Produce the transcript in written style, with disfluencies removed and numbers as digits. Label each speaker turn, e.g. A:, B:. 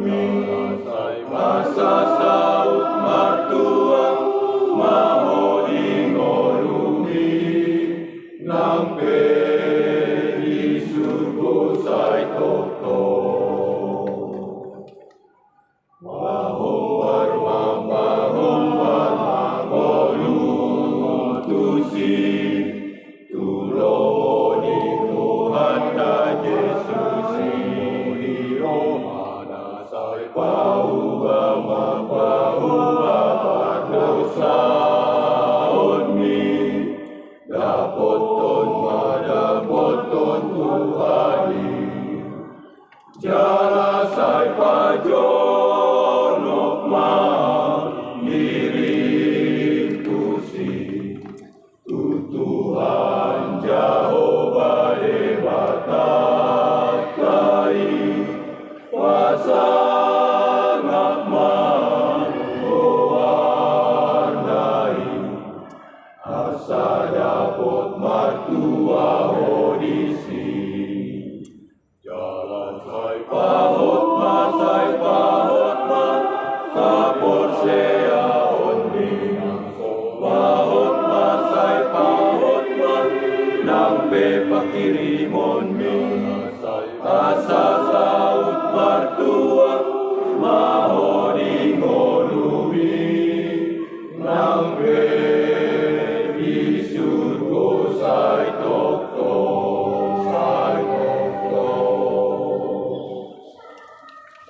A: mi asa saut martua mahodingorumi nang peri surgo sai toto mahom barma tusi tulomoni Tuhan dan Yesus di rohana sai pauba dosa mi dapoton Tuhani jala sai pajonok diri tusi Tuhan Jehovah debatakai pasangat mahoandai asa dapot martua hodisi jalan sai pahot ma kapor sea ondi pahot ma sai pahot ma nang pepakirimon mi asa saut martua mahodingorumi nang